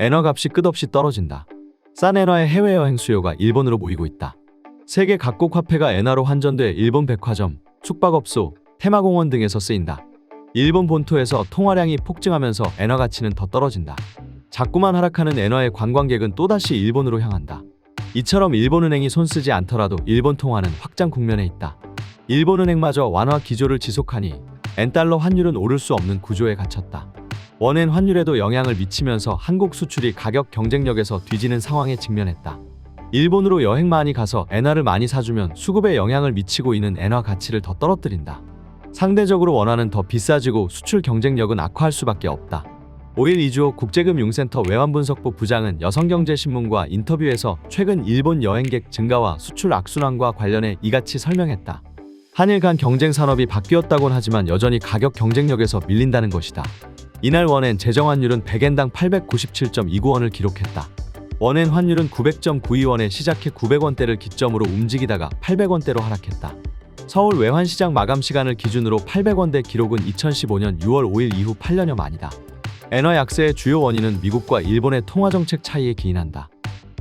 엔화 값이 끝없이 떨어진다. 싼 엔화의 해외여행 수요가 일본으로 모이고 있다. 세계 각국 화폐가 엔화로 환전돼 일본 백화점, 숙박업소, 테마공원 등에서 쓰인다. 일본 본토에서 통화량이 폭증하면서 엔화 가치는 더 떨어진다. 자꾸만 하락하는 엔화의 관광객은 또다시 일본으로 향한다. 이처럼 일본은행이 손쓰지 않더라도 일본 통화는 확장 국면에 있다. 일본은행마저 완화 기조를 지속하니 엔달러 환율은 오를 수 없는 구조에 갇혔다. 원엔 환율에도 영향을 미치면서 한국 수출이 가격 경쟁력에서 뒤지는 상황에 직면했다. 일본으로 여행 많이 가서 엔화를 많이 사주면 수급에 영향을 미치고 있는 엔화 가치를 더 떨어뜨린다. 상대적으로 원화는 더 비싸지고 수출 경쟁력은 악화할 수밖에 없다. 5일 이주호 국제금융센터 외환분석부 부장은 여성경제신문과 인터뷰에서 최근 일본 여행객 증가와 수출 악순환과 관련해 이같이 설명했다. 한일 간 경쟁 산업이 바뀌었다곤 하지만 여전히 가격 경쟁력에서 밀린다는 것이다. 이날 원엔 제정환율은 100엔당 897.29원을 기록했다. 원엔 환율은 900.92원에 시작해 900원대를 기점으로 움직이다가 800원대로 하락했다. 서울 외환시장 마감 시간을 기준으로 800원대 기록은 2015년 6월 5일 이후 8년여 만이다. 엔화 약세의 주요 원인은 미국과 일본의 통화정책 차이에 기인한다.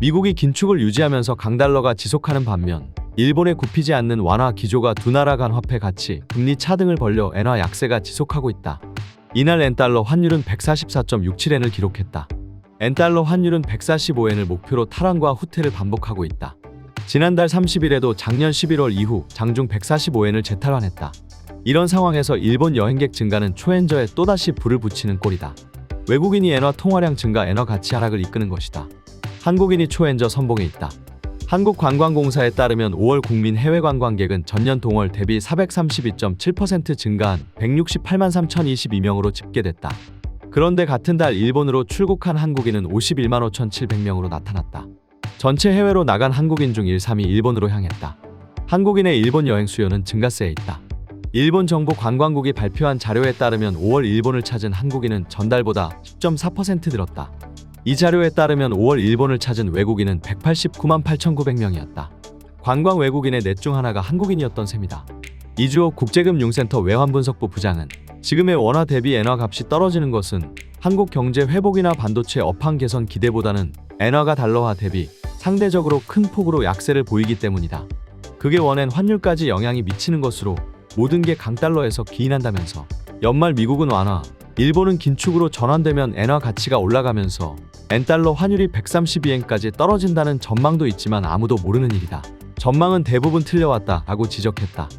미국이 긴축을 유지하면서 강달러가 지속하는 반면 일본에 굽히지 않는 완화 기조가 두 나라 간 화폐 가치, 금리 차등을 벌려 엔화 약세가 지속하고 있다. 이날 엔달러 환율은 144.67엔을 기록했다. 엔달러 환율은 145엔을 목표로 탈환과 후퇴를 반복하고 있다. 지난달 30일에도 작년 11월 이후 장중 145엔을 재탈환했다. 이런 상황에서 일본 여행객 증가는 초엔저에 또다시 불을 붙이는 꼴이다. 외국인이 엔화 통화량 증가, 엔화 가치 하락을 이끄는 것이다. 한국인이 초엔저 선봉에 있다. 한국관광공사에 따르면 5월 국민 해외 관광객은 전년 동월 대비 432.7% 증가한 168만 3,022명으로 집계됐다. 그런데 같은 달 일본으로 출국한 한국인은 51만 5,700명으로 나타났다. 전체 해외로 나간 한국인 중 1, 3위 일본으로 향했다. 한국인의 일본 여행 수요는 증가세에 있다. 일본 정부 관광국이 발표한 자료에 따르면 5월 일본을 찾은 한국인은 전달보다 10.4% 늘었다. 이 자료에 따르면 5월 일본을 찾은 외국인은 189만 8,900명이었다. 관광 외국인의 넷 중 하나가 한국인이었던 셈이다. 이주호 국제금융센터 외환분석부 부장은 지금의 원화 대비 엔화 값이 떨어지는 것은 한국 경제 회복이나 반도체 업황 개선 기대보다는 엔화가 달러화 대비 상대적으로 큰 폭으로 약세를 보이기 때문이다. 그게 원엔 환율까지 영향이 미치는 것으로 모든 게 강달러에서 기인한다면서 연말 미국은 완화, 일본은 긴축으로 전환되면 엔화 가치가 올라가면서 엔달러 환율이 132엔까지 떨어진다는 전망도 있지만 아무도 모르는 일이다. 전망은 대부분 틀려왔다 라고 지적했다.